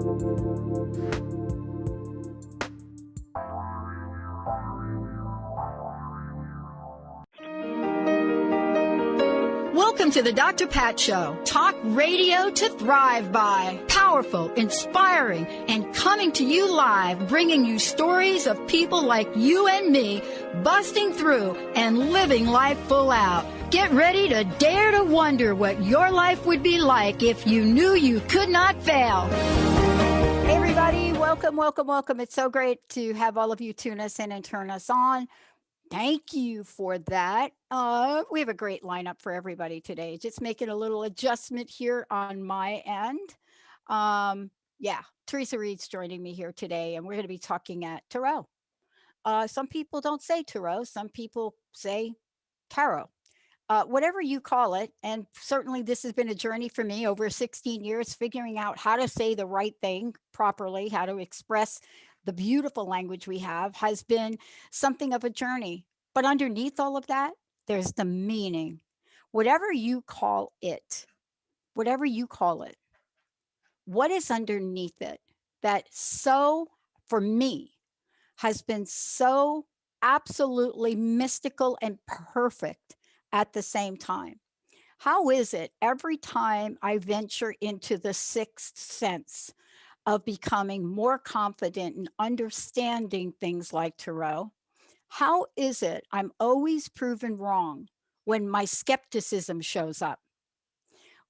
Welcome to the Dr. Pat Show. Talk radio to thrive by. Powerful, inspiring, and coming to you live, bringing you stories of people like you and me, busting through and living life full out. Get ready to dare to wonder what your life would be like if you knew you could not fail. Hey everybody, welcome, welcome, welcome. It's so great to have all of you tune us in and turn us on. Thank you for that. We have a great lineup for everybody today. Just making a little adjustment here on my end. Theresa Reed's joining me here today, and we're going to be talking at tarot. Some people don't say tarot. Some people say tarot. Whatever you call it, and certainly this has been a journey for me over 16 years, figuring out how to say the right thing properly, how to express the beautiful language we have, has been something of a journey. But underneath all of that, there's the meaning. Whatever you call it, what is underneath it that so, for me, has been so absolutely mystical and perfect at the same time? How is it every time I venture into the sixth sense of becoming more confident in understanding things like tarot, how is it I'm always proven wrong when my skepticism shows up?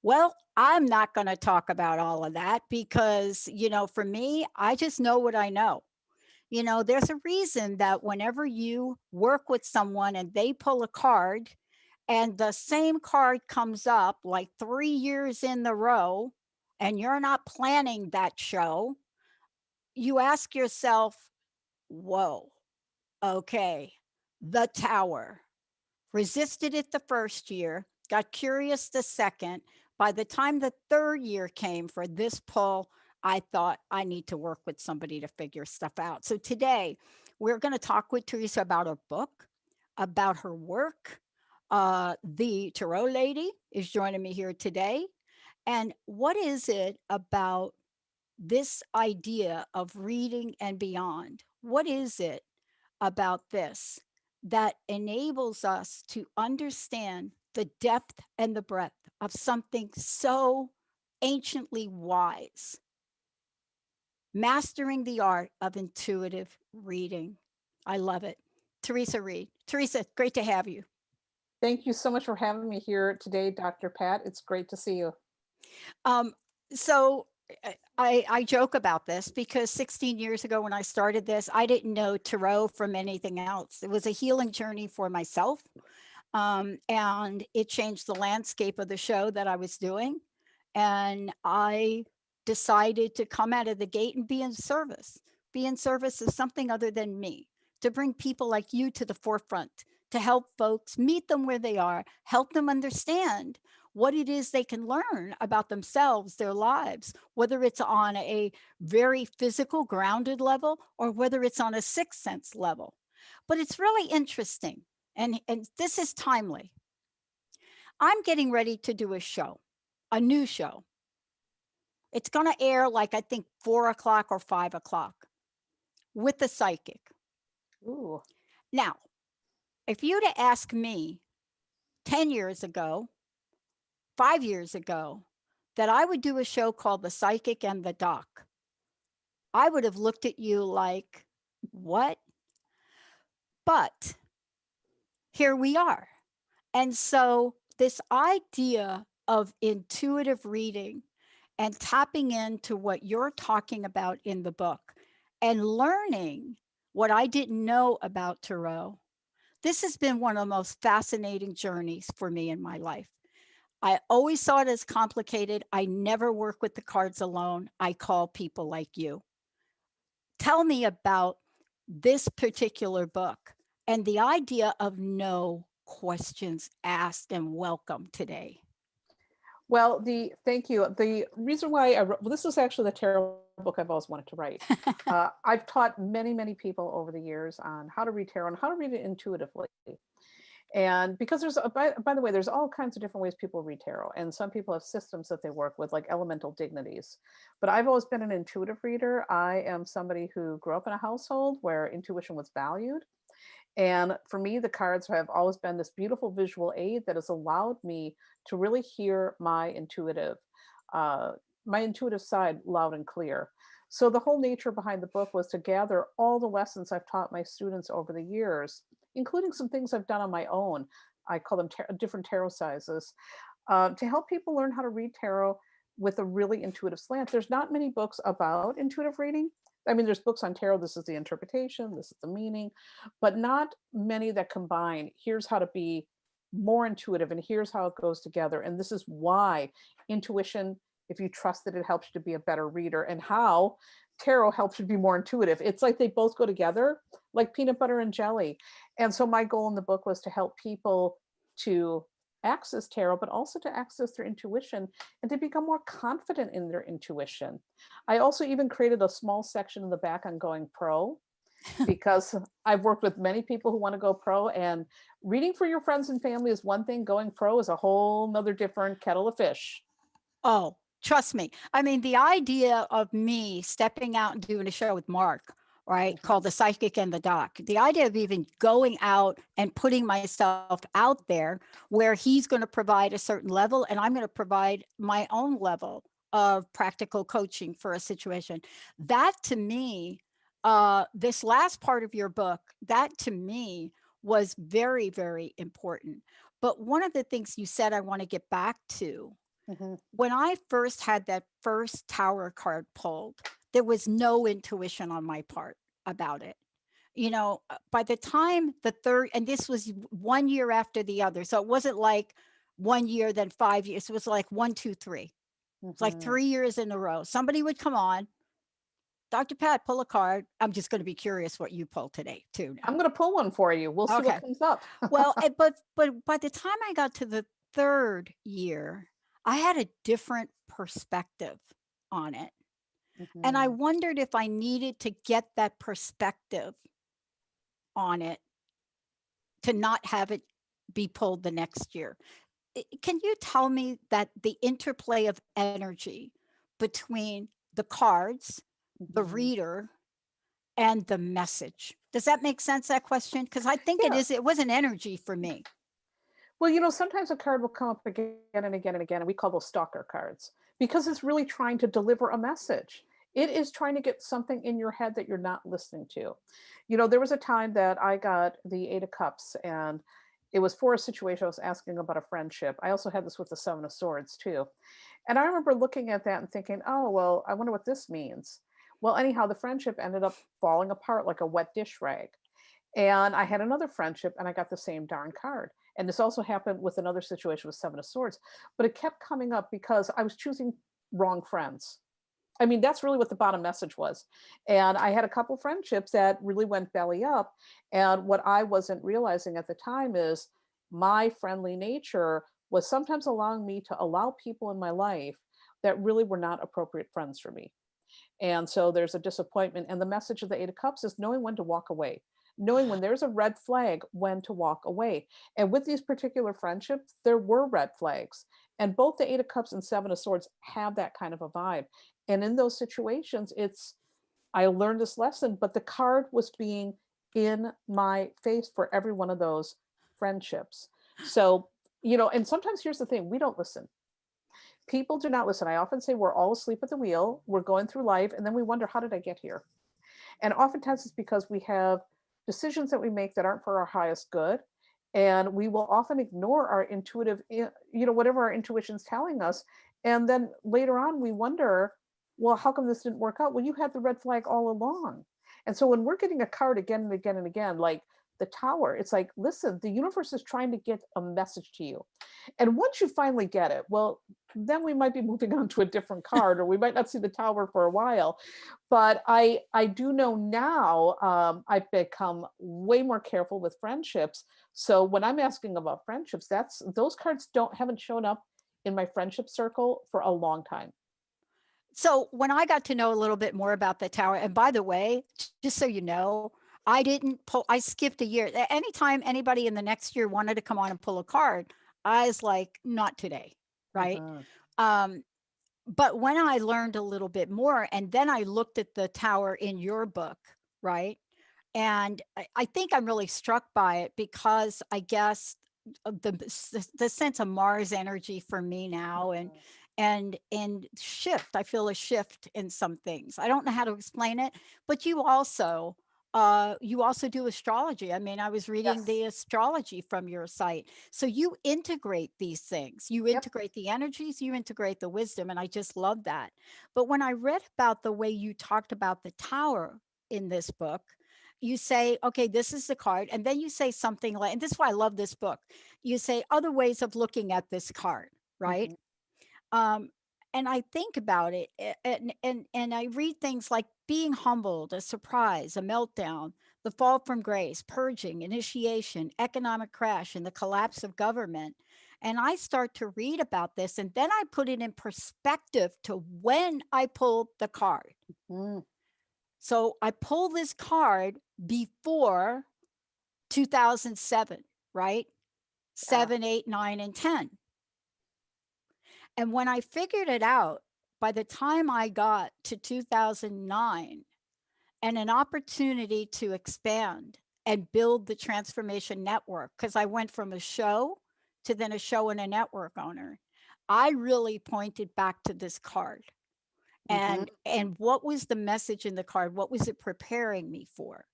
Well, I'm not going to talk about all of that because, for me, I just know what I know. There's a reason that whenever you work with someone and they pull a card and the same card comes up like 3 years in the row, and you're not planning that show, you ask yourself, whoa, okay, the Tower. Resisted it the first year, got curious the second. By the time the third year came for this pull, I thought I need to work with somebody to figure stuff out. So today, we're going to talk with Theresa about her book, about her work. The Tarot Lady is joining me here today. And what is it about this idea of reading and beyond? What is it about this that enables us to understand the depth and the breadth of something so anciently wise? Mastering the art of intuitive reading. I love it. Theresa Reed. Theresa, great to have you. Thank you so much for having me here today, Dr. Pat. It's great to see you. So I joke about this because 16 years ago when I started this, I didn't know tarot from anything else. It was a healing journey for myself. And it changed the landscape of the show that I was doing. And I decided to come out of the gate and be in service of something other than me, to bring people like you to the forefront, to help folks meet them where they are, help them understand what it is they can learn about themselves, their lives, whether it's on a very physical, grounded level, or whether it's on a sixth sense level. But it's really interesting, and this is timely. I'm getting ready to do a show, a new show. It's going to air like, I think, 4 o'clock or 5 o'clock with the psychic. Ooh. Now, if you'd have asked me 10 years ago, 5 years ago, that I would do a show called The Psychic and the Doc, I would have looked at you like, what? But here we are. And so this idea of intuitive reading and tapping into what you're talking about in the book and learning what I didn't know about tarot, this has been one of the most fascinating journeys for me in my life. I always saw it as complicated. I never work with the cards alone. I call people like you. Tell me about this particular book and the idea of no questions asked and welcome today. Well, thank you. The reason why this is actually the tarot book I've always wanted to write. I've taught many, many people over the years on how to read tarot and how to read it intuitively. And because by the way, there's all kinds of different ways people read tarot. And some people have systems that they work with, like elemental dignities. But I've always been an intuitive reader. I am somebody who grew up in a household where intuition was valued. And for me, the cards have always been this beautiful visual aid that has allowed me to really hear uh, my intuitive side loud and clear. So the whole nature behind the book was to gather all the lessons I've taught my students over the years, including some things I've done on my own. I call them different tarot sizes, to help people learn how to read tarot with a really intuitive slant. There's not many books about intuitive reading. I mean, there's books on tarot. This is the interpretation, this is the meaning, but not many that combine. Here's how to be more intuitive, and here's how it goes together. And this is why intuition, if you trust it, it helps you to be a better reader, and how tarot helps you be more intuitive. It's like they both go together, like peanut butter and jelly. And so my goal in the book was to help people to access tarot, but also to access their intuition and to become more confident in their intuition. I also even created a small section in the back on going pro, because I've worked with many people who want to go pro, and reading for your friends and family is one thing, going pro is a whole nother different kettle of fish. Oh, trust me. I mean, the idea of me stepping out and doing a show with Mark, right, Mhm. called The Psychic and the Doc, the idea of even going out and putting myself out there where he's going to provide a certain level and I'm going to provide my own level of practical coaching for a situation. That to me, this last part of your book, that to me was very, very important. But one of the things you said I want to get back to, Mhm. when I first had that first tower card pulled, there was no intuition on my part about it. By the time the third, and this was 1 year after the other. So it wasn't like 1 year, then 5 years. It was like one, two, three. It's like Mhm. 3 years in a row. Somebody would come on, Dr. Pat, pull a card. I'm just going to be curious what you pulled today, too. I'm going to pull one for you. We'll Now, see what okay. comes up. Well, but by the time I got to the third year, I had a different perspective on it. And I Mhm. wondered if I needed to get that perspective on it to not have it be pulled the next year. Can you tell me that the interplay of energy between the cards, the Mhm. reader, and the message? Does that make sense, that question? Because I think Yeah. it was an energy for me. Well, sometimes a card will come up again and again and again, and we call those stalker cards, because it's really trying to deliver a message. It is trying to get something in your head that you're not listening to. There was a time that I got the Eight of Cups, and it was for a situation I was asking about a friendship. I also had this with the Seven of Swords too. And I remember looking at that and thinking, oh, well, I wonder what this means. Well, anyhow, the friendship ended up falling apart like a wet dish rag. And I had another friendship and I got the same darn card. And this also happened with another situation with Seven of Swords, but it kept coming up because I was choosing wrong friends. I mean, that's really what the bottom message was. And I had a couple friendships that really went belly up. And what I wasn't realizing at the time is my friendly nature was sometimes allowing me to allow people in my life that really were not appropriate friends for me. And so there's a disappointment. And the message of the Eight of Cups is knowing when to walk away, knowing when there's a red flag, when to walk away. And with these particular friendships, there were red flags. And both the Eight of Cups and Seven of Swords have that kind of a vibe. And in those situations, I learned this lesson, but the card was being in my face for every one of those friendships. So, and sometimes here's the thing, we don't listen. People do not listen. I often say we're all asleep at the wheel. We're going through life, and then we wonder, how did I get here? And oftentimes it's because we have decisions that we make that aren't for our highest good. And we will often ignore our intuitive, whatever our intuition's telling us. And then later on, we wonder, well, how come this didn't work out? Well, you had the red flag all along. And so when we're getting a card again and again and again, like the tower, it's like, listen, the universe is trying to get a message to you. And once you finally get it, well, then we might be moving on to a different card, or we might not see the tower for a while. But I do know now, I've become way more careful with friendships. So when I'm asking about friendships, those cards don't haven't shown up in my friendship circle for a long time. So when I got to know a little bit more about the tower, and by the way, just so you know, I didn't pull, I skipped a year. Anytime anybody in the next year wanted to come on and pull a card, I was like, not today, right? Uh-huh. Um, but when I learned a little bit more, and then I looked at the tower in your book, right? And I think I'm really struck by it because I guess the sense of Mars energy for me now, and shift. I feel a shift in some things. I don't know how to explain it, but you also do astrology. I mean, I was reading Yes. the astrology from your site. So you integrate these things. You Yep. integrate the energies, you integrate the wisdom, and I just love that. But when I read about the way you talked about the tower in this book, you say, okay, this is the card. And then you say something like, and this is why I love this book. You say other ways of looking at this card, right? Hmm. Um, and I think about it, and I read things like being humbled, a surprise, a meltdown, the fall from grace, purging, initiation, economic crash, and the collapse of government. And I start to read about this, and then I put it in perspective to when I pulled the card. Mm. So I pull this card before 2007, right? Yeah. 7, 8, 9, and 10. And when I figured it out, by the time I got to 2009 and an opportunity to expand and build the transformation network, because I went from a show to then a show and a network owner, I really pointed back to this card. Hmm. And what was the message in the card? What was it preparing me for?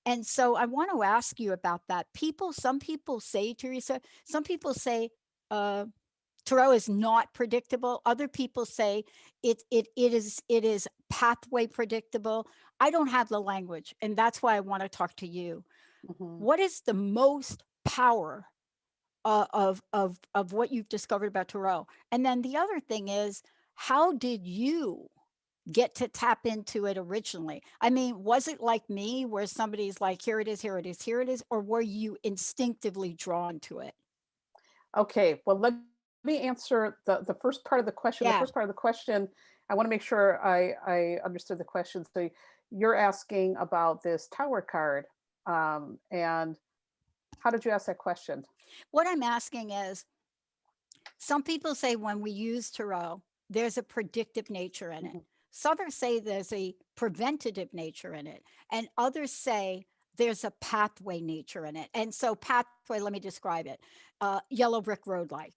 And so I want to ask you about that. Some people say, Theresa, some people say, uh, tarot is not predictable. Other people say it is pathway predictable. I don't have the language, and that's why I want to talk to you. Hmm. What is the most power of what you've discovered about tarot? And then the other thing is, how did you get to tap into it originally? I mean, was it like me where somebody's like, here it is, here it is, here it is, or were you instinctively drawn to it? Okay, well, let me answer the first part of the question. The Yeah. first part of the question, I want to make sure I understood the question. So you're asking about this tower card, and how did you ask that question? What I'm asking is, some people say when we use tarot, there's a predictive nature in it. Mhm. Some others say there's a preventative nature in it. And others say there's a pathway nature in it. And so, pathway, let me describe it, yellow brick road like.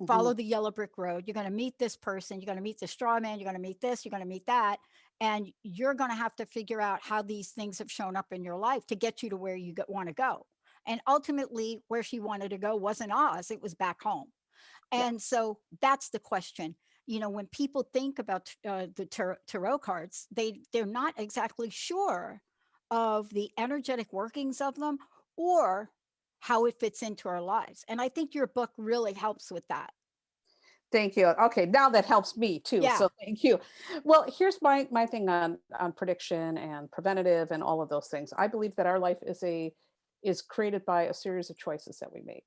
Follow Mhm. the yellow brick road. You're going to meet this person. You're going to meet the straw man. You're going to meet this. You're going to meet that. And you're going to have to figure out how these things have shown up in your life to get you to where you want to go. And ultimately, where she wanted to go wasn't Oz, it was back home. Yeah. And so that's the question. When people think about the tarot cards, they're not exactly sure of the energetic workings of them or how it fits into our lives. And I think your book really helps with that. Thank you. Okay, now that helps me too. Yeah. So thank you. Well, here's my thing on prediction and preventative and all of those things. I believe that our life is created by a series of choices that we make.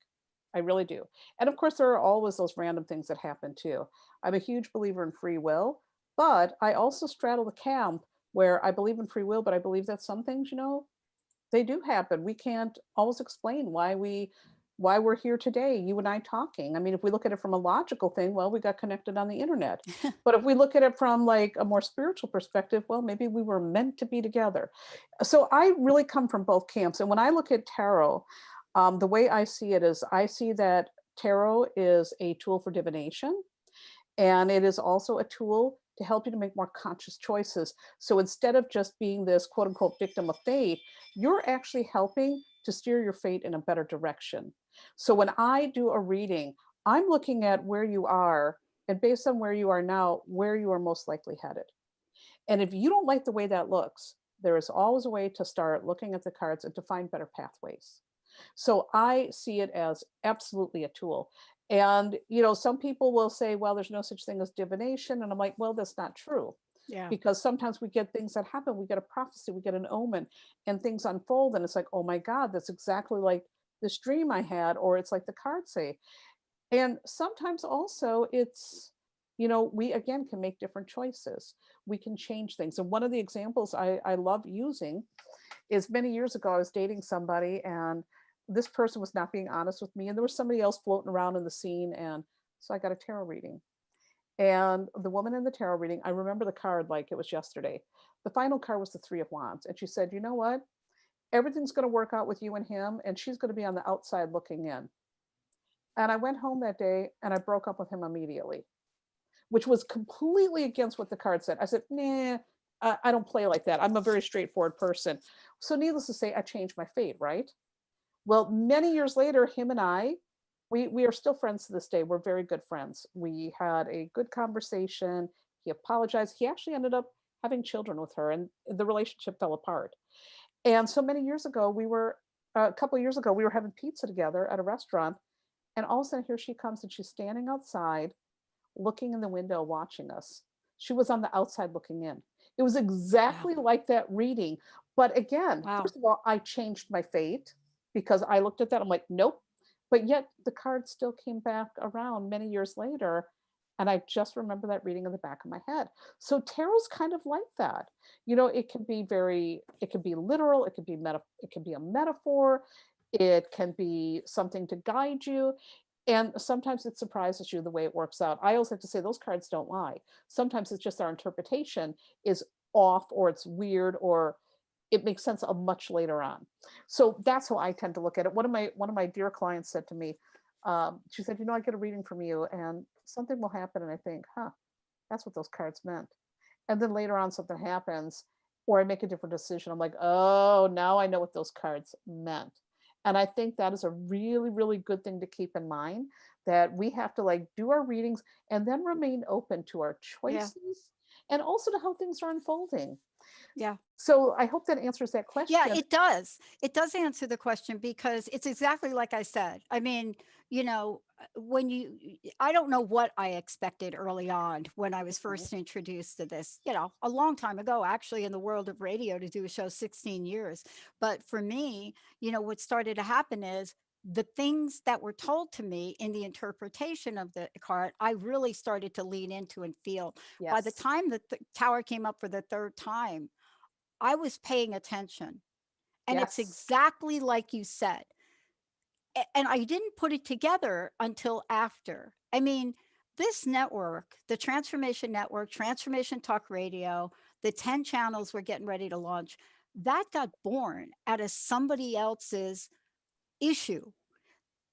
I really do. And of course, there are always those random things that happen too. I'm a huge believer in free will, but I also straddle the camp where I believe in free will, but I believe that some things, they do happen. We can't always explain why we're here today, you and I talking. I mean, if we look at it from a logical thing, well, we got connected on the internet. But if we look at it from like a more spiritual perspective, well, maybe we were meant to be together. So I really come from both camps. And when I look at tarot, the way I see it is I see that tarot is a tool for divination, and it is also a tool to help you to make more conscious choices. So instead of just being this quote unquote victim of fate, you're actually helping to steer your fate in a better direction. So when I do a reading, I'm looking at where you are, and based on where you are now, where you are most likely headed. And if you don't like the way that looks, there is always a way to start looking at the cards and to find better pathways. So I see it as absolutely a tool. And, some people will say, well, there's no such thing as divination. And I'm like, well, that's not true. Yeah. Because sometimes we get things that happen. We get a prophecy, we get an omen, and things unfold. And it's like, oh my God, that's exactly like this dream I had, or it's like the cards say. And sometimes also we again can make different choices. We can change things. And one of the examples I love using is many years ago, I was dating somebody and this person was not being honest with me. And there was somebody else floating around in the scene. And so I got a tarot reading. And the woman in the tarot reading, I remember the card like it was yesterday. The final card was the Three of Wands. And she said, you know what? Everything's going to work out with you and him. And she's going to be on the outside looking in. And I went home that day and I broke up with him immediately, which was completely against what the card said. I said, nah, I don't play like that. I'm a very straightforward person. So needless to say, I changed my fate, right? Well, many years later, him and I, we are still friends to this day. We're very good friends. We had a good conversation. He apologized. He actually ended up having children with her, and the relationship fell apart. And so many years ago, a couple of years ago, we were having pizza together at a restaurant, and all of a sudden, here she comes, and she's standing outside, looking in the window, watching us. She was on the outside looking in. It was Wow. exactly like that reading. But again, Wow. first of all, I changed my fate because I looked at that. I'm like, nope. But yet the card still came back around many years later. And I just remember that reading in the back of my head. So tarot's kind of like that. It can be literal, it can be a metaphor, it can be something to guide you. And sometimes it surprises you the way it works out. I always have to say those cards don't lie. Sometimes it's just our interpretation is off or it's weird or it makes sense a much later on. So that's how I tend to look at it. One of my dear clients said to me, she said, I get a reading from you and something will happen. And I think, that's what those cards meant. And then later on something happens or I make a different decision. I'm like, oh, now I know what those cards meant. And I think that is a really, really good thing to keep in mind that we have to like do our readings and then remain open to our Yeah. choices and also to how things are unfolding. Yeah. So I hope that answers that Yeah, question. it does. It does answer the question because it's exactly like I said. I mean, when I don't know what I expected early on when I was Mhm. first introduced to this, a long time ago, actually, in the world of radio to do a show 16 years. But for me, what started to happen is the things that were told to me in the interpretation of the card, I really started to lean into and feel. By the Yes. time that the tower came up for the third time, I was paying attention. And it's Yes. exactly like you said. And I didn't put it together until after. I mean, this network, the Transformation Network, Transformation Talk Radio, the 10 channels we're getting ready to launch, that got born out of somebody else's issue.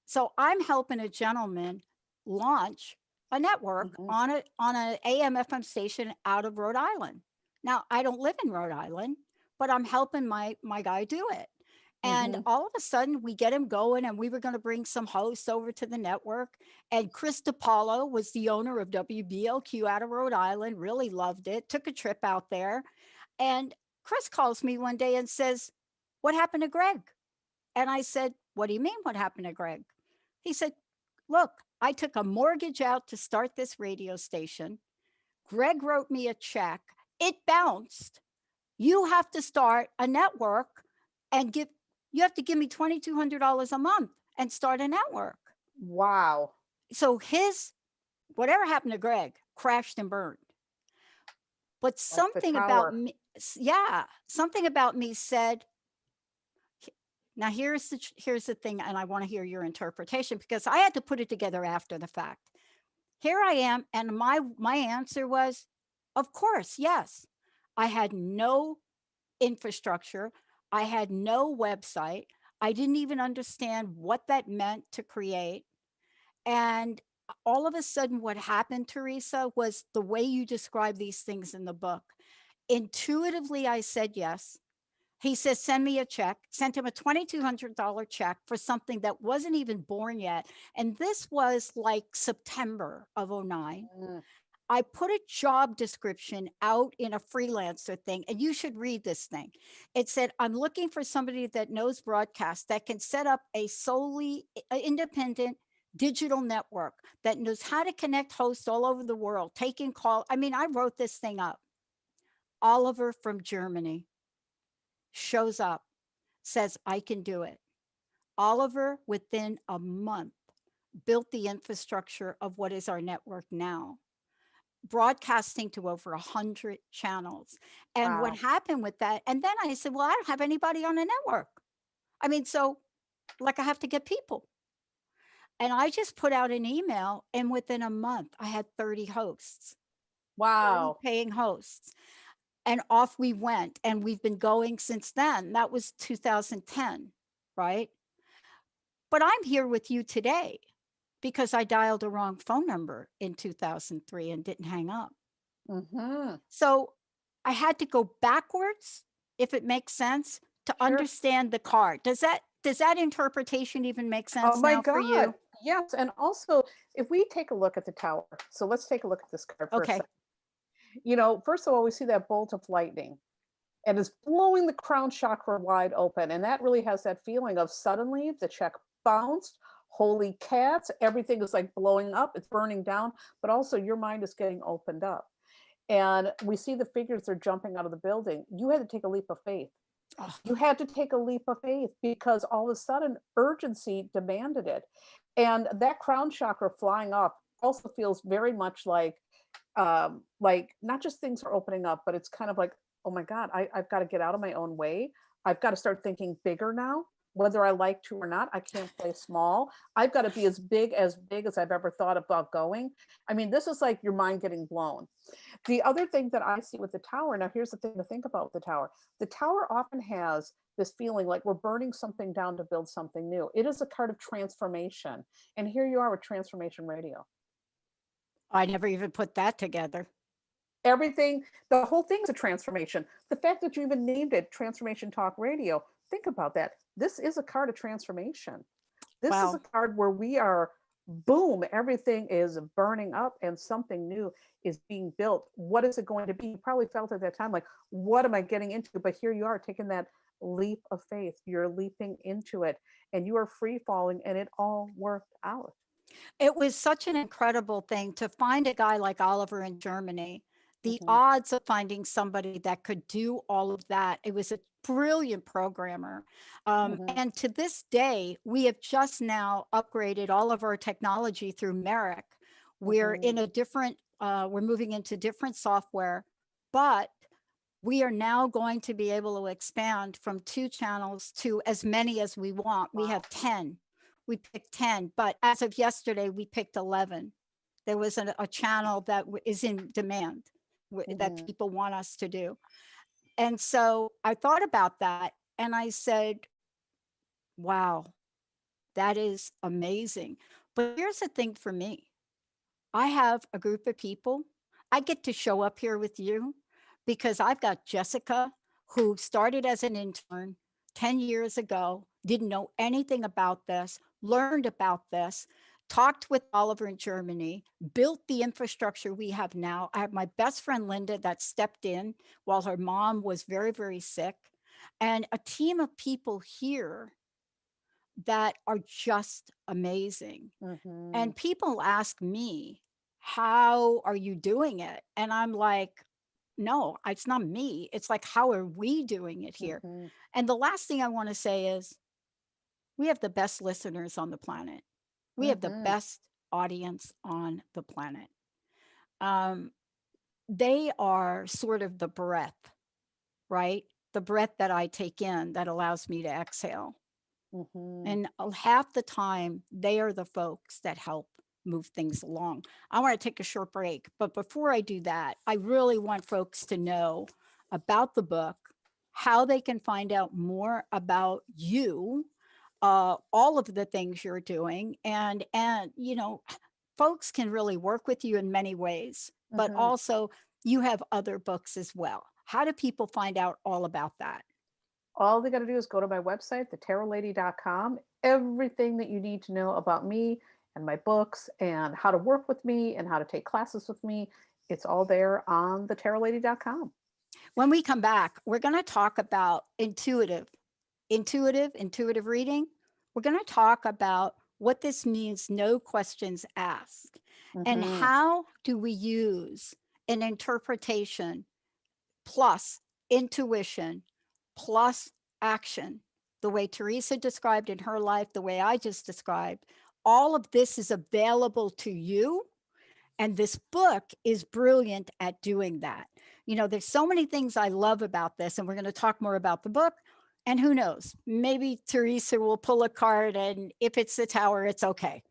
So I'm helping a gentleman launch a network Mhm. on a AM FM station out of Rhode Island. Now, I don't live in Rhode Island, but I'm helping my guy do it. And Mhm. all of a sudden, we get him going, and we were going to bring some hosts over to the network. And Chris DiPaolo was the owner of WBLQ out of Rhode Island, really loved it, took a trip out there. And Chris calls me one day and says, "What happened to Greg?" And I said, "What do you mean, what happened to Greg?" He said, "Look, I took a mortgage out to start this radio station. Greg wrote me a check. It bounced. You have to start a network and you have to give me $2,200 a month and start a network." Wow. So whatever happened to Greg crashed and burned. But Like the tower. something about me said, now here's the thing, and I want to hear your interpretation because I had to put it together after the fact. Here I am, and my answer was, of course, yes. I had no infrastructure. I had no website. I didn't even understand what that meant to create. And all of a sudden, what happened, Theresa, was the way you describe these things in the book. Intuitively, I said yes. He says, "Send me a check." Sent him a $2,200 check for something that wasn't even born yet. And this was like September of '09. Mm. I put a job description out in a freelancer thing, and you should read this thing. It said, "I'm looking for somebody that knows broadcast that can set up a solely independent digital network that knows how to connect hosts all over the world, taking call." I mean, I wrote this thing up. Oliver from Germany shows up, says, "I can do it." Oliver, within a month, built the infrastructure of what is our network now. broadcasting to over 100 channels. And what Wow. happened with that, and then I said, well, I don't have anybody on the network. I mean, so like I have to get people. And I just put out an email, and within a month, I had 30 hosts, 30 Wow. paying hosts. And off we went. And we've been going since then. That was 2010, right? But I'm here with you today because I dialed a wrong phone number in 2003 and didn't hang up. Mhm. So I had to go backwards, if it makes sense, to Sure. understand the card. Does that interpretation even make Oh sense my now for God. you? Yes. And also, if we take a look at the tower, so let's take a look at this card for a Okay. second. First of all, we see that bolt of lightning and it's blowing the crown chakra wide open. And that really has that feeling of suddenly the check bounced. Holy cats, everything is like blowing up, it's burning down, but also your mind is getting opened up. And we see the figures are jumping out of the building. You had to take a leap of faith. Oh, You had to take a leap of faith because all of a sudden urgency demanded it. And that crown chakra flying up also feels very much like not just things are opening up, but it's kind of like, oh my God, I've got to get out of my own way. I've got to start thinking bigger now, whether I like to or not. I can't play small. I've got to be as big as I've ever thought about going. I mean, this is like your mind getting blown. The other thing that I see with the tower, now here's the thing to think about with the tower. The tower often has this feeling like we're burning something down to build something new. It is a card of transformation. And here you are with Transformation Radio. I never even put that together. Everything, the whole thing's a transformation. The fact that you even named it Transformation Talk Radio, think about that. This is a card of transformation. This is a Wow. card where we are, boom, everything is burning up and something new is being built. What is it going to be? You probably felt at that time like, what am I getting into? But here you are taking that leap of faith. You're leaping into it and you are free falling and it all worked out. It was such an incredible thing to find a guy like Oliver in Germany. The Mm-hmm, odds of finding somebody that could do all of that. It was a brilliant programmer. mm-hmm, And to this day, we have just now upgraded all of our technology through Merrick. We're mm-hmm, in a different, we're moving into different software, but we are now going to be able to expand from 2 channels to as many as we want. We wow. have 10. We picked 10, but as of yesterday, we picked 11. There was a channel that is in demand that Mm-hmm, people want us to do. And so I thought about that and I said, wow, that is amazing. But here's the thing for me, I have a group of people. I get to show up here with you because I've got Jessica, who started as an intern 10 years ago, didn't know anything about this, learned about this, talked with Oliver in Germany, built the infrastructure we have now. I have my best friend Linda that stepped in while her mom was very, very sick, and a team of people here that are just amazing. mm-hmm, And people ask me, how are you doing it? And I'm like, no, it's not me. It's like, how are we doing it here? mm-hmm, And the last thing I want to say is we have the best listeners on the planet. We have the mm-hmm, best audience on the planet. Um, they are sort of the breath, right? The breath that I take in that allows me to exhale. mm-hmm. And half the time, they are the folks that help move things along. I want to take a short break, but before I do that, I really want folks to know about the book, how they can find out more about you, all of the things you're doing, and folks can really work with you in many ways, but Mm-hmm. also you have other books as well. How do people find out all about that? All they got to do is go to my website, thetarotlady.com. Everything that you need to know about me and my books and how to work with me and how to take classes with me, it's all there on thetarotlady.com. When we come back, we're going to talk about intuitive reading. We're going to talk about what this means, no questions asked, and Mm-hmm. how do we use an interpretation plus intuition plus action, the way Theresa described in her life, the way I just described. All of this is available to you, And this book is brilliant at doing that. There's so many things I love about this, and we're going to talk more about the book. And who knows, maybe Theresa will pull a card, and if it's the tower, it's okay.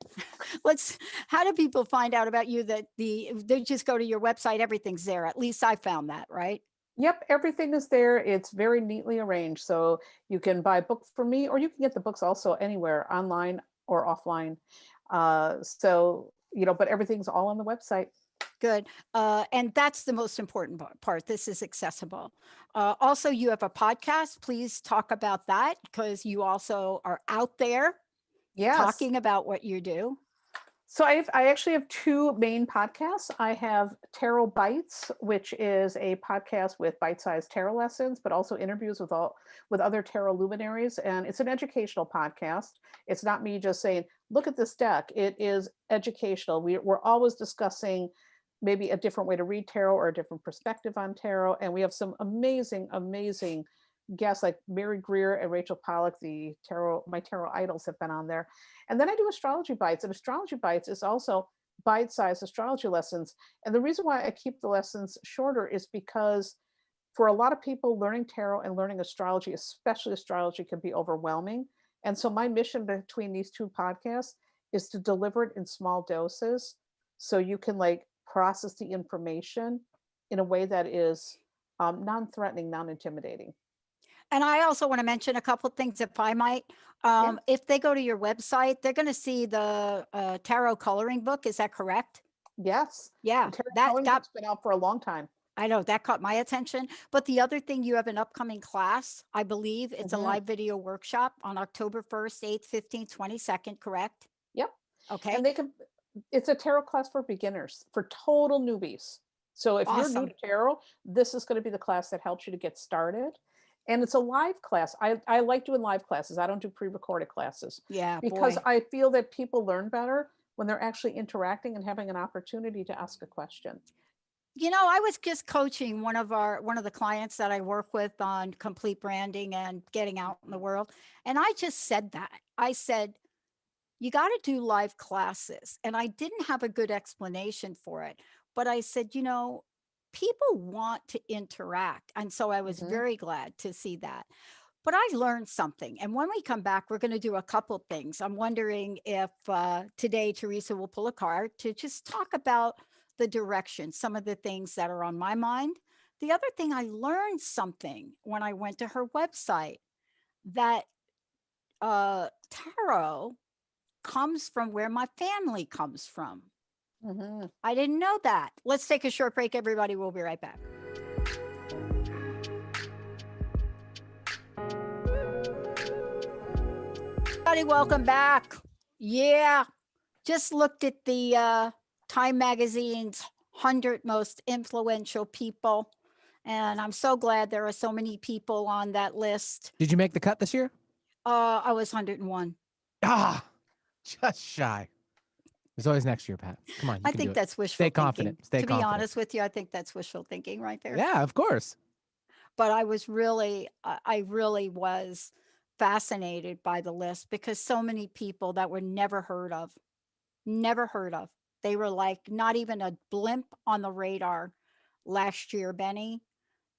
Let's, how do people find out about you? They just go to your website, everything's there. At least I found that, right? Yep, everything is there. It's very neatly arranged. So you can buy a book from me, or you can get the books also anywhere, online or offline. But everything's all on the website. Good. And that's the most important part. This is accessible. Also, you have a podcast. Please talk about that, because you also are out there Yes. talking about what you do. So I actually have two main podcasts. I have Tarot Bites, which is a podcast with bite-sized tarot lessons, but also interviews with other tarot luminaries, and it's an educational podcast. It's not me just saying, "Look at this deck." It is educational. We're always discussing maybe a different way to read tarot or a different perspective on tarot, and we have some amazing, amazing guests like Mary Greer and Rachel Pollack, my tarot idols have been on there. And then I do Astrology Bites, and Astrology Bites is also bite-sized astrology lessons. And the reason why I keep the lessons shorter is because for a lot of people, learning tarot and learning astrology, especially astrology, can be overwhelming. And so my mission between these two podcasts is to deliver it in small doses so you can like process the information in a way that is non-threatening, non-intimidating. And I also want to mention a couple of things, if I might. Yeah. If they go to your website, they're going to see the tarot coloring book. Is that correct? Yes. The Yeah, tarot that coloring got, book's been out for a long time. I know that caught my attention. But the other thing, you have an upcoming class. I believe it's a Mhm. live video workshop on October 1st, 8th, 15th, 22nd, correct? Yep. Okay, And it's a tarot class for beginners, for total newbies. So if you're new awesome. to tarot, this is going to be the class that helps you to get started. And it's a live class. I like doing live classes. I don't do pre-recorded classes Yeah, because boy. I feel that people learn better when they're actually interacting and having an opportunity to ask a question. I was just coaching one of the clients that I work with on complete branding and getting out in the world. And I just said that. I said, you got to do live classes. And I didn't have a good explanation for it. But I said, people want to interact. And so I was Mhm. very glad to see that. But I learned something. And when we come back, we're going to do a couple things. I'm wondering if today Theresa will pull a card to just talk about the direction, some of the things that are on my mind. The other thing, I learned something when I went to her website, that tarot comes from where my family comes from. Mhm. I didn't know that. Let's take a short break, everybody. We'll be right back. Everybody, welcome back. Yeah, just looked at the Time Magazine's 100 most influential people, and I'm so glad there are so many people on that list. Did you make the cut this year? I was 101. Ah, just shy. There's always next year, Pat. Come on, you I can do think it. that's wishful Stay thinking. confident. Stay To be confident. honest with you, I think that's wishful thinking right there. Yeah, of course. But I was really, I really was fascinated by the list, because so many people that were never heard of, never heard of. They were like not even a blimp on the radar last year, Benny.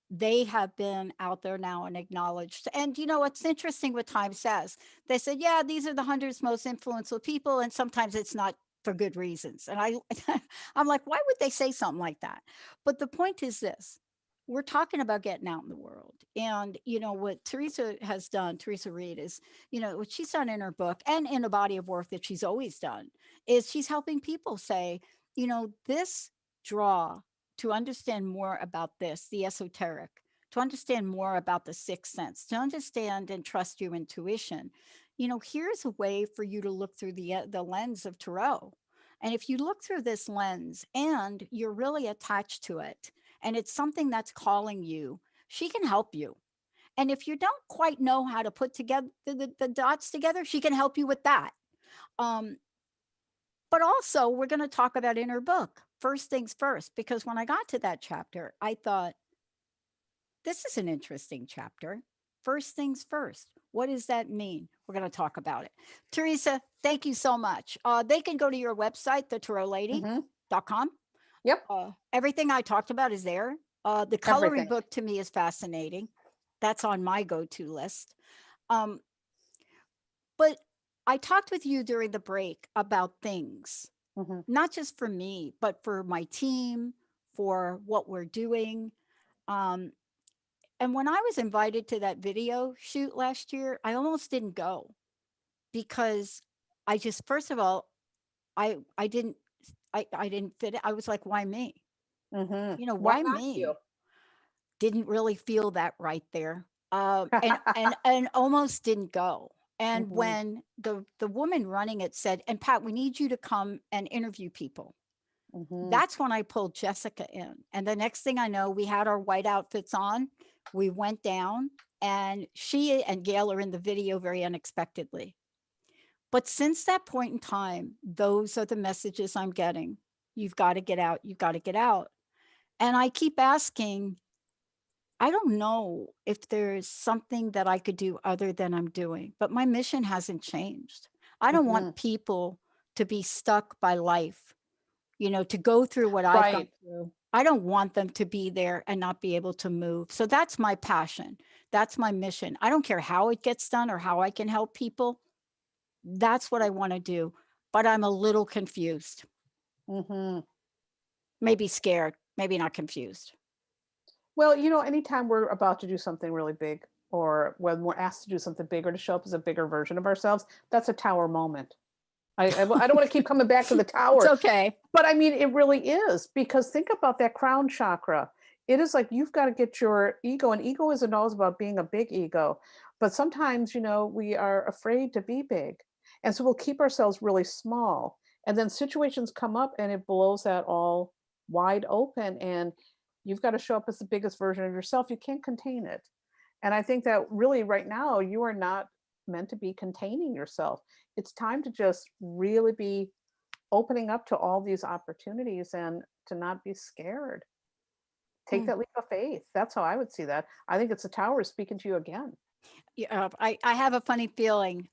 They have been out there now and acknowledged. And what's interesting what Time says, they said, yeah, these are the 100 most influential people. And sometimes it's not for good reasons. And I'm like, why would they say something like that? But the point is this: we're talking about getting out in the world. And, what Theresa has done, Theresa Reed, is, what she's done in her book and in a body of work that she's always done, is she's helping people say, this draw to understand more about this, the esoteric, to understand more about the sixth sense, to understand and trust your intuition. Here's a way for you to look through the lens of tarot. And if you look through this lens and you're really attached to it, and it's something that's calling you, she can help you. And if you don't quite know how to put together the dots together, she can help you with that. Um, but also, we're going to talk about in her book, First Things First, because when I got to that chapter, I thought, this is an interesting chapter. First things first. What does that mean? We're going to talk about it. Theresa, thank you so much. They can go to your website, The Tarot Lady. Mhm. Yep. Everything I talked about is there. The coloring Everything. book to me is fascinating. That's on my go-to list. Um, but I talked with you during the break about things, Hmm. not just for me, but for my team, for what we're doing. Um, and when I was invited to that video shoot last year, I almost didn't go because I just, first of all, I didn't I didn't fit it. I was like, why me? Hmm. You know, Why why not you? me? Didn't really feel that right there. And almost didn't go. And Hmm. when the woman running it said, and Pat, we need you to come and interview people. Hmm. That's when I pulled Jessica in. And the next thing I know, we had our white outfits on. We went down, and she and Gail are in the video very unexpectedly. But since that point in time, those are the messages I'm getting. You've got to get out. You've got to get out. And I keep asking, I don't know if there's something that I could do other than I'm doing, but my mission hasn't changed. I don't Hmm. want people to be stuck by life, to go through what I've gone Right. through. I don't want them to be there and not be able to move. So that's my passion. That's my mission. I don't care how it gets done or how I can help people. That's what I want to do. But I'm a little confused, Hmm. maybe scared, maybe not confused. Well, anytime we're about to do something really big, or when we're asked to do something bigger, to show up as a bigger version of ourselves, that's a tower moment. I don't want to keep coming back to the It's tower, okay. but I mean, it really is, because think about that crown chakra. It is like you've got to get your ego, and ego isn't always about being a big ego, but sometimes, we are afraid to be big. And so we'll keep ourselves really small. And then situations come up and it blows that all wide open. And you've got to show up as the biggest version of yourself. You can't contain it. And I think that really right now, you are not meant to be containing yourself. It's time to just really be opening up to all these opportunities and to not be scared. Take Hmm. that leap of faith. That's how I would see that. I think it's the tower speaking to you again. Yeah, I have a funny feeling.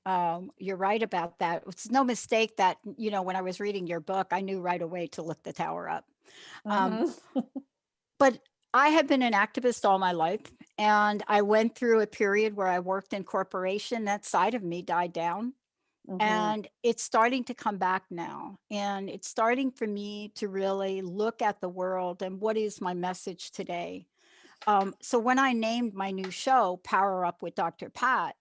You're right about that. It's no mistake that, when I was reading your book, I knew right away to look the tower up. Um, Hmm. but I have been an activist all my life, and I went through a period where I worked in corporation. That side of me died down, Hmm. and it's starting to come back now. And it's starting for me to really look at the world and what is my message today. So when I named my new show Power Up with Dr. Pat,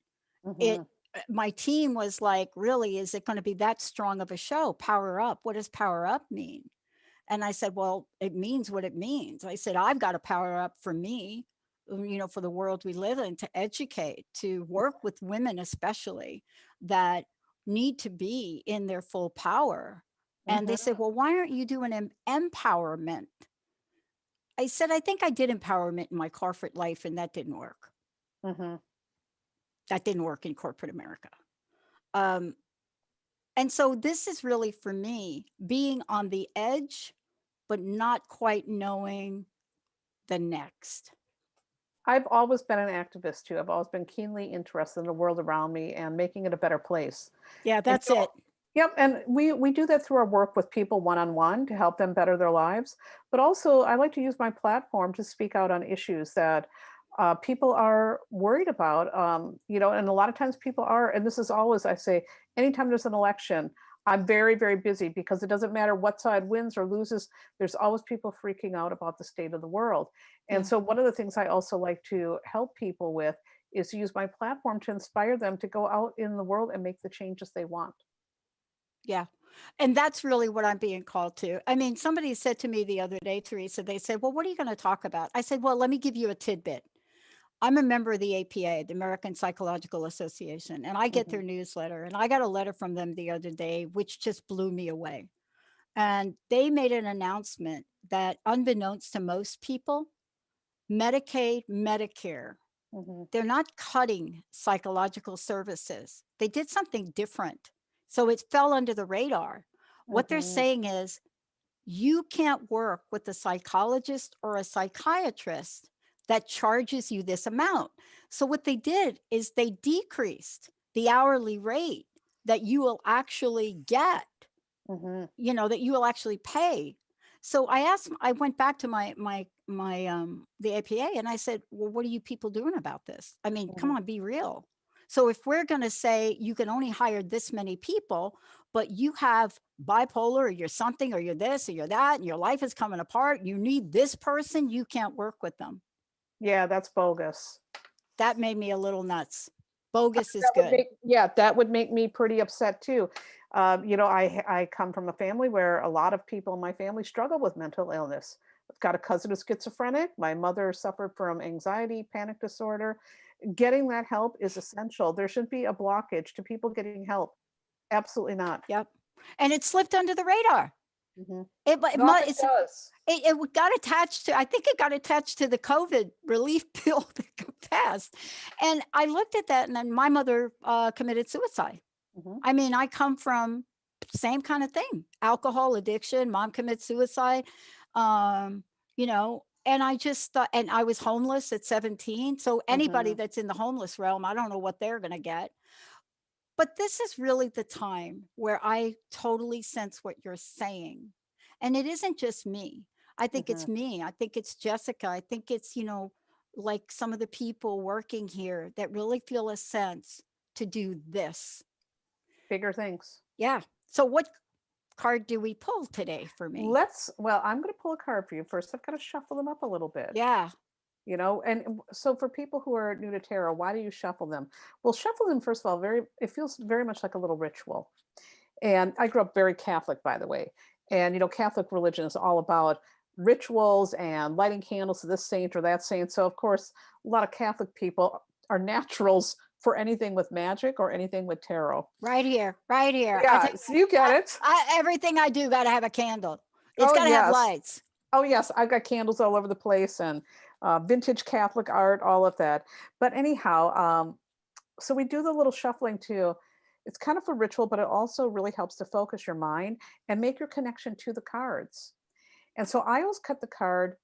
it Hmm. my team was like, really, is it going to be that strong of a show? Power up. What does power up mean? And I said, well, it means what it means. I said, I've got to power up for me, for the world we live in, to educate, to work with women, especially that need to be in their full power. And they said, Hmm. well, why aren't you doing empowerment? I said, I think I did empowerment in my corporate life, and that didn't work. Hmm. That didn't work in corporate America. Um, and so this is really for me being on the edge, but not quite knowing the next. I've always been an activist too. I've always been keenly interested in the world around me and making it a better place. Yeah, And that's it. yep, and we do that through our work with people one on one to help them better their lives. But also, I like to use my platform to speak out on issues that people are worried about. And a lot of times people are, and this is always, I say, anytime there's an election, I'm very, very busy, because it doesn't matter what side wins or loses, there's always people freaking out about the state of the world. And Yeah. so, one of the things I also like to help people with is to use my platform to inspire them to go out in the world and make the changes they want. Yeah. And that's really what I'm being called to. I mean, somebody said to me the other day, Theresa, they said, well, what are you going to talk about? I said, well, let me give you a tidbit. I'm a member of the APA, the American Psychological Association, and I get Hmm. their newsletter. And I got a letter from them the other day, which just blew me away. And they made an announcement that, unbeknownst to most people, Medicaid, Medicare, Hmm. they're not cutting psychological services. They did something different. So it fell under the radar. What they're Hmm. saying is, you can't work with a psychologist or a psychiatrist that charges you this amount. So what they did is they decreased the hourly rate that you will actually get, Hmm. that you will actually pay So I went back to the APA and I said, well, what are you people doing about this? I mean, come Mhm. on, be real. So if we're going to say you can only hire this many people, but you have bipolar or you're something or you're this or you're that and your life is coming apart, you need this person, you can't work with them. Yeah, that's bogus. That made me a little nuts. Bogus is That would good. make, yeah, that would make me pretty upset too. You know, I come from a family where a lot of people in my family struggle with mental illness. I've got a cousin who's schizophrenic. My mother suffered from anxiety, panic disorder. Getting that help is essential. There shouldn't be a blockage to people getting help. Absolutely not. Yep. And it slipped under the radar. Mhm. It, It mu- often it's does. it got attached to, I think it got attached to the COVID relief bill that passed. And I looked at that and then my mother committed suicide. Mhm. I mean, I come from same kind of thing, alcohol addiction, mom commits suicide, um, you know, and I just thought, and I was homeless at 17. So anybody Mhm. that's in the homeless realm, I don't know what they're going to get. But this is really the time where I totally sense what you're saying. And it isn't just me. I think it's Mhm. me. I think it's Jessica. I think it's, like some of the people working here that really feel a sense to do this. Bigger things. Yeah. So, what card do we pull today for me? Well, I'm going to pull a card for you first. I've got to shuffle them up a little bit. Yeah. You know, and so for people who are new to tarot, why do you shuffle them? Well, shuffle them, first of all, it feels very much like a little ritual. And I grew up very Catholic, by the way. And you know, Catholic religion is all about rituals and lighting candles to this saint or that saint. So of course, a lot of Catholic people are naturals for anything with magic or anything with tarot. Right here. Right here. I Yeah, think so you get it. everything I do got to have a candle, it's Oh got to have yes. lights. Oh yes, I've got candles all over the place and vintage Catholic art, all of that. But anyhow, so we do the little shuffling too. It's kind of a ritual, but it also really helps to focus your mind and make your connection to the cards. And so I always cut the card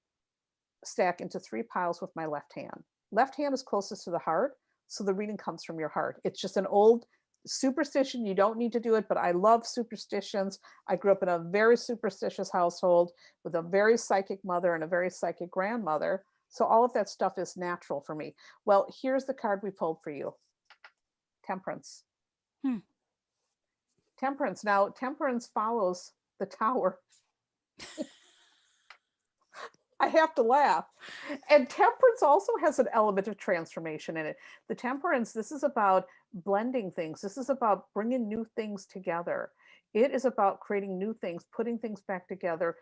stack into three piles with my left hand. Left hand is closest to the heart, so the reading comes from your heart. It's just an old superstition. You don't need to do it, but I love superstitions. I grew up in a very superstitious household with a very psychic mother and a very psychic grandmother. So all of that stuff is natural for me. Well, here's the card we pulled for you. Temperance. Hmm. Temperance. Now, temperance follows the tower. I have to laugh. And temperance also has an element of transformation in it. The temperance, this is about blending things. This is about bringing new things together. It is about creating new things, putting things back together,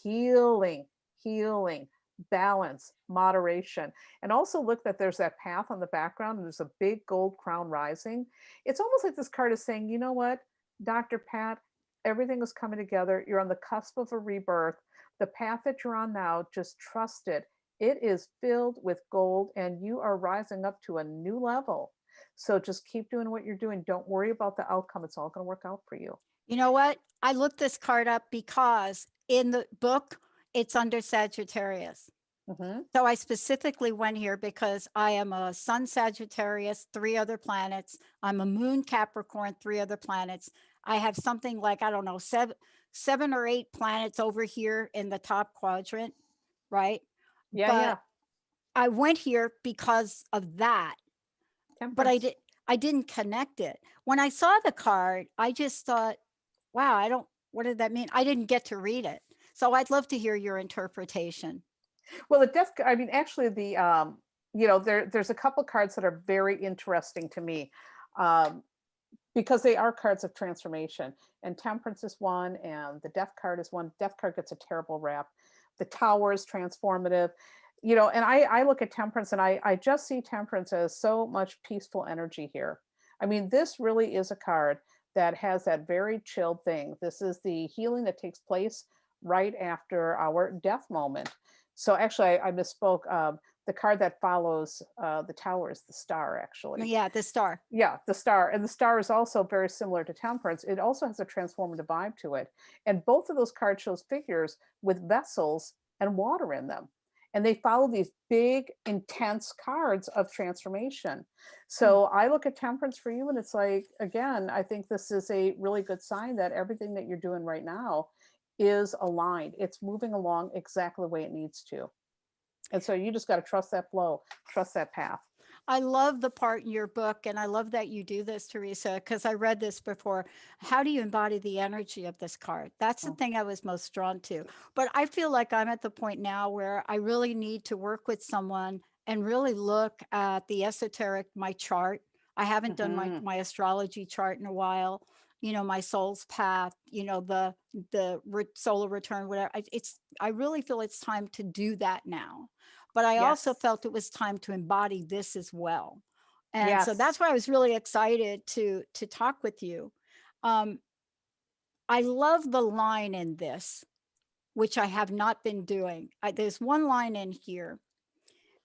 healing, healing, balance, moderation. And also look that there's that path on the background and there's a big gold crown rising. It's almost like this card is saying, you know what, Dr. Pat, everything is coming together. You're on the cusp of a rebirth. The path that you're on now, just trust it. It is filled with gold and you are rising up to a new level. So just keep doing what you're doing. Don't worry about the outcome. It's all going to work out for you. You know what? I looked this card up because in the book, it's under Sagittarius. Mm-hmm. So I specifically went here because I am a sun Sagittarius, three other planets. I'm a moon Capricorn, three other planets. I have something like, I don't know, seven or eight planets over here in the top quadrant, right? Yeah, But yeah. I went here because of that, but Temperance. I didn't connect it. When I saw the card, I just thought, wow, what did that mean? I didn't get to read it. So I'd love to hear your interpretation. Well, the death, I mean, actually, you know, there's a couple cards that are very interesting to me. Um, because they are cards of transformation. And temperance is one, and the death card is one. Death card gets a terrible rap. The tower is transformative. You know, and I look at temperance and I just see temperance as so much peaceful energy here. I mean, this really is a card that has that very chilled thing. This is the healing that takes place right after our death moment. So actually, I misspoke. The card that follows the tower is the star, actually. Yeah, the star. Yeah, the star. And the star is also very similar to temperance. It also has a transformative vibe to it. And both of those cards shows figures with vessels and water in them. And they follow these big, intense cards of transformation. Hmm. So I look at temperance for you, and it's like, again, I think this is a really good sign that everything that you're doing right now is aligned. It's moving along exactly the way it needs to. And so you just got to trust that flow, trust that path. I love the part in your book, and I love that you do this, Theresa, because I read this before. How do you embody the energy of this card? That's the Mm. thing I was most drawn to. But I feel like I'm at the point now where I really need to work with someone and really look at the esoteric, my chart. I haven't done Mhm. my astrology chart in a while. My soul's path. The solar return, whatever. I really feel it's time to do that now, but I also Yes. felt it was time to embody this as well. And so Yes. that's why I was really excited to talk with you. Um, I love the line in this, which I have not been doing. There's one line in here,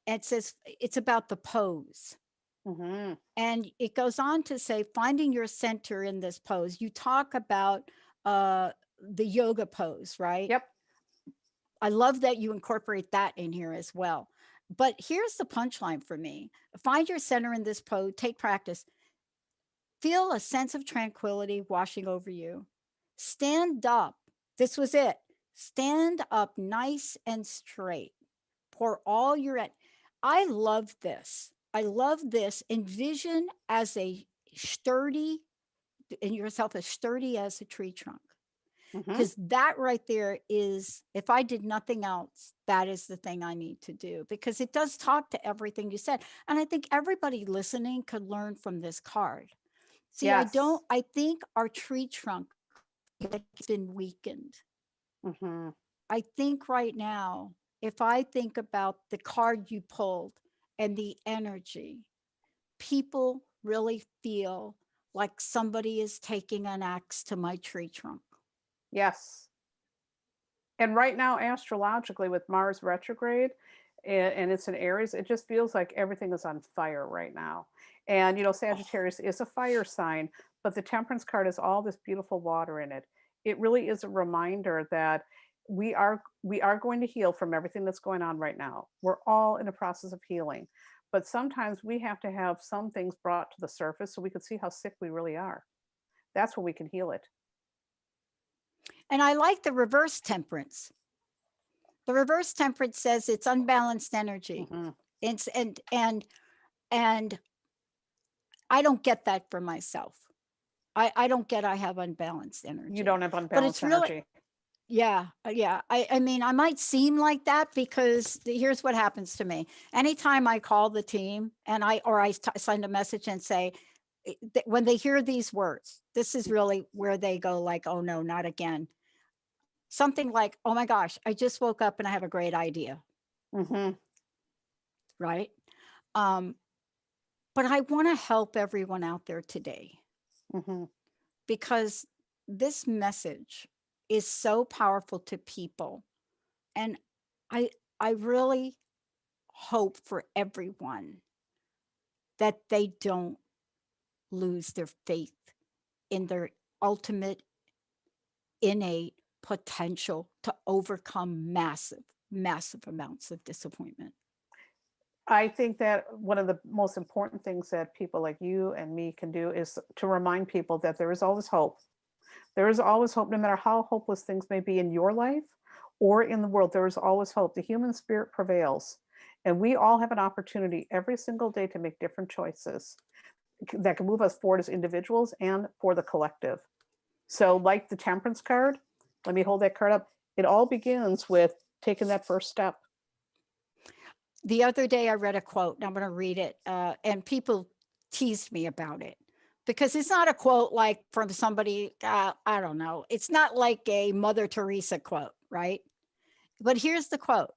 and it says it's about the pose. Mhm. And it goes on to say, finding your center in this pose. You talk about the yoga pose, right? Yep. I love that you incorporate that in here as well. But here's the punchline for me: find your center in this pose, take practice, feel a sense of tranquility washing over you. Stand up. This was it. Stand up nice and straight. Pour all your. I love this. I love this. Envision as a sturdy, in yourself as sturdy as a tree trunk, Mhm. because that right there is, if I did nothing else, that is the thing I need to do, because it does talk to everything you said, and I think everybody listening could learn from this card. See, Yes. I think our tree trunk has been weakened. Mhm. I think right now, if I think about the card you pulled and the energy, people really feel like somebody is taking an axe to my tree trunk. Yes. And right now, astrologically, with Mars retrograde, and it's in Aries, it just feels like everything is on fire right now. And Sagittarius is a fire sign, but the Temperance card has all this beautiful water in it. It really is a reminder that we are going to heal from everything that's going on right now. We're all in a process of healing, but sometimes we have to have some things brought to the surface so we can see how sick we really are. That's where we can heal it. And I like the reverse temperance. The reverse temperance says it's unbalanced energy. Hmm. It's and I don't get that for myself. I don't get I have unbalanced You energy. don't have But it's unbalanced really, energy. yeah, yeah. I mean, I might seem like that because here's what happens to me. Anytime I call the team and I send a message and say, when they hear these words, this is really where they go like, oh no, not again. Something like, oh my gosh, I just woke up and I have a great idea, Hmm. right? Um, but I want to help everyone out there today, Hmm. because this message is so powerful to people. And I I really hope for everyone that they don't lose their faith in their ultimate innate potential to overcome massive amounts of disappointment. I think that one of the most important things that people like you and me can do is to remind people that there is always hope. There is always hope, no matter how hopeless things may be in your life or in the world. There is always hope. The human spirit prevails. And we all have an opportunity every single day to make different choices that can move us forward as individuals and for the collective. So, like the Temperance card, let me hold that card up. It all begins with taking that first step. The other day I read a quote, and I'm going to read it, and people teased me about it because it's not a quote like from somebody, I don't know. It's not like a Mother Teresa quote, right? But here's the quote: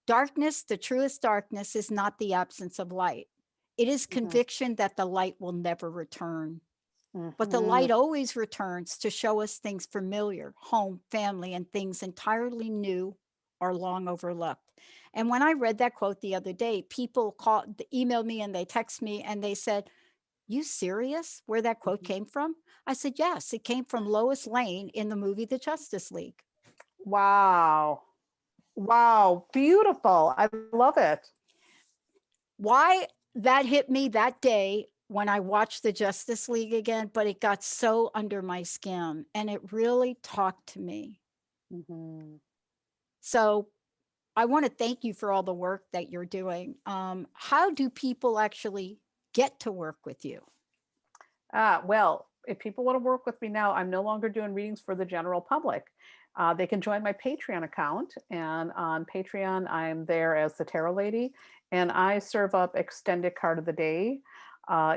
darkness, the truest darkness, is not the absence of light. It is Hmm. conviction that the light will never return. But the Hmm. light always returns to show us things familiar, home, family, and things entirely new or long overlooked. And when I read that quote the other day, people emailed me and they text me and they said, "You serious? Where that quote came from?" I said, "Yes, it came from Lois Lane in the movie The Justice League." Wow. Wow. Beautiful. I love it. Why that hit me that day when I watched the Justice League again, but it got so under my skin and it really talked to me. Mhm. So I want to thank you for all the work that you're doing. How do people actually get to work with you? Well, if people want to work with me now, I'm no longer doing readings for the general public. They can join my Patreon account. And on Patreon, I'm there as the Tarot Lady. And I serve up extended card of the day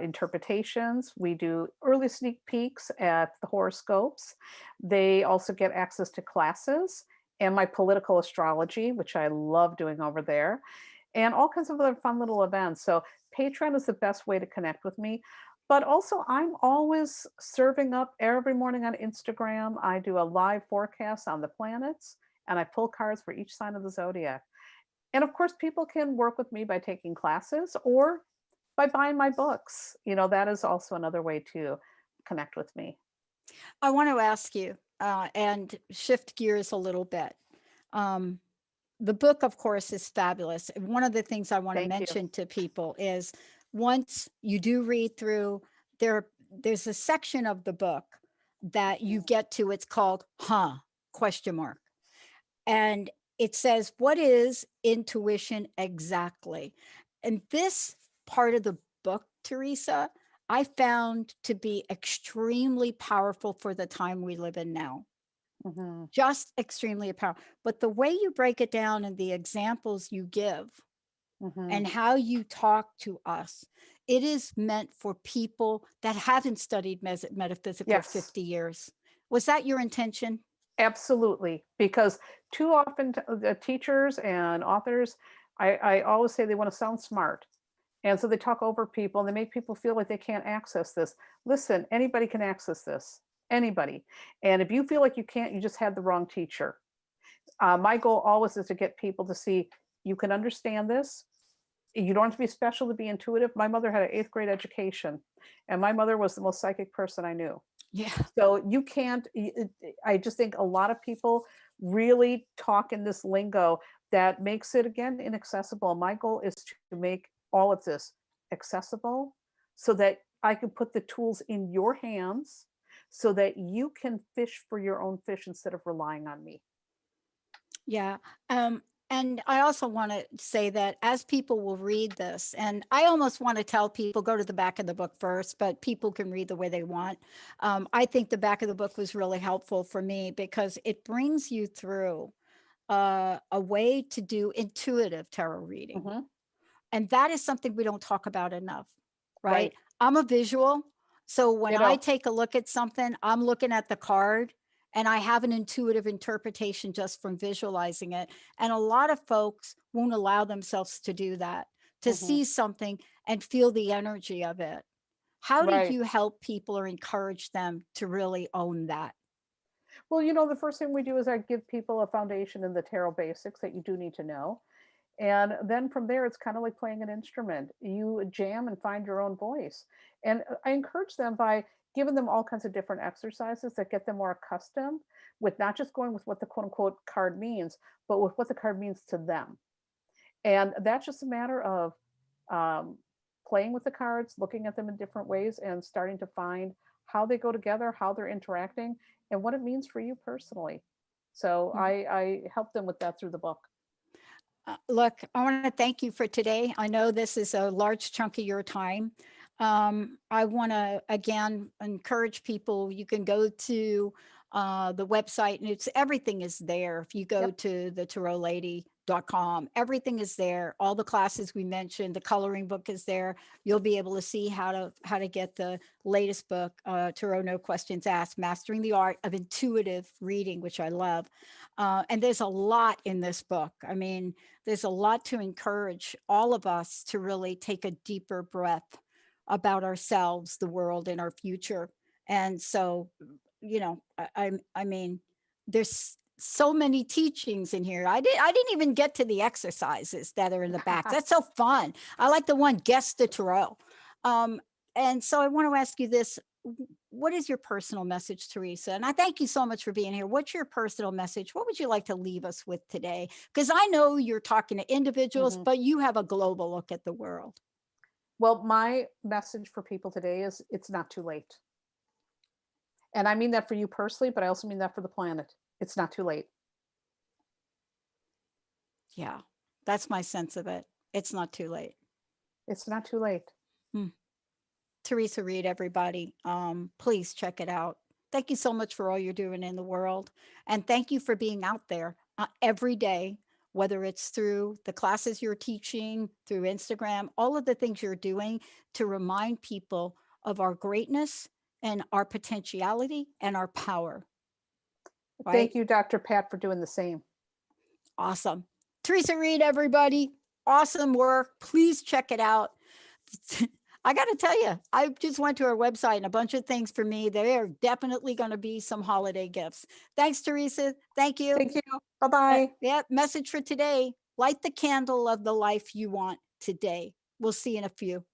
interpretations. We do early sneak peeks at the horoscopes. They also get access to classes and my political astrology, which I love doing over there, and all kinds of other fun little events. So Patreon is the best way to connect with me. But also, I'm always serving up every morning on Instagram. I do a live forecast on the planets and I pull cards for each sign of the zodiac. And of course, people can work with me by taking classes or by buying my books. That is also another way to connect with me. I want to ask you and shift gears a little bit. Um, the book, of course, is fabulous. One of the things I want to Thank you. mention to people is once you do read through, there's a section of the book that you get to. It's called question mark. And it says, what is intuition exactly? And this part of the book, Theresa, I found to be extremely powerful for the time we live in now. Mhm. Just extremely powerful. But the way you break it down and the examples you give Mhm. and how you talk to us, it is meant for people that haven't studied metaphysics for Yes. 50 years. Was that your intention? Absolutely, because too often the teachers and authors, I always say they want to sound smart. And so they talk over people and they make people feel like they can't access this. Listen, anybody can access this. Anybody. And if you feel like you can't, you just had the wrong teacher. My goal always is to get people to see you can understand this. You don't have to be special to be intuitive. My mother had an eighth grade education, and my mother was the most psychic person I knew. Yeah. So you can't, I just think a lot of people really talk in this lingo that makes it, again, inaccessible. My goal is to make all of this accessible so that I can put the tools in your hands so that you can fish for your own fish instead of relying on me. Yeah. And I also want to say that as people will read this, and I almost want to tell people go to the back of the book first, but people can read the way they want. I think the back of the book was really helpful for me because it brings you through a way to do intuitive tarot reading. Hmm. And that is something we don't talk about enough, right? Right. I'm a visual. So when I Ditto. take a look at something, I'm looking at the card and I have an intuitive interpretation just from visualizing it. And a lot of folks won't allow themselves to do that, to Hmm. see something and feel the energy of it. How did Right. you help people or encourage them to really own that? Well, the first thing we do is I give people a foundation in the tarot basics that you do need to know. And then from there, it's kind of like playing an instrument. You jam and find your own voice. And I encourage them by giving them all kinds of different exercises that get them more accustomed with not just going with what the quote unquote card means, but with what the card means to them. And that's just a matter of um, playing with the cards, looking at them in different ways, and starting to find how they go together, how they're interacting, and what it means for you personally. So I help them with that through the book. Look, I want to thank you for today. I know this is a large chunk of your time. I want to again encourage people. You can go to the website and it's everything is there. If you go Yep. to the tarotlady.com, everything is there. All the classes we mentioned, the coloring book is there. You'll be able to see how to get the latest book, Tarot No Questions Asked, Mastering the Art of Intuitive Reading, which I love. And there's a lot in this book. I mean, there's a lot to encourage all of us to really take a deeper breath about ourselves, the world, and our future. And so, I mean, there's so many teachings in here. I didn't even get to the exercises that are in the back. That's so fun. I like the one guess the tarot. Um, and so I want to ask you this: what is your personal message, Theresa? And I thank you so much for being here. What's your personal message? What would you like to leave us with today? Because I know you're talking to individuals, Mhm. but you have a global look at the world. Well, my message for people today is it's not too late. And I mean that for you personally, but I also mean that for the planet. It's not too late. Yeah, that's my sense of it. It's not too late. It's not too late. Theresa Reed, everybody, please check it out. Thank you so much for all you're doing in the world. And thank you for being out there every day, whether it's through the classes you're teaching, through Instagram, all of the things you're doing to remind people of our greatness and our potentiality and our power, right? Thank you, Dr. Pat, for doing the same. Awesome. Theresa Reed, everybody, awesome work. Please check it out. I got to tell you, I just went to her website and a bunch of things for me. There are definitely going to be some holiday gifts. Thanks, Theresa. Thank you. Thank you. Bye-bye. Yeah, message for today. Light the candle of the life you want today. We'll see you in a few.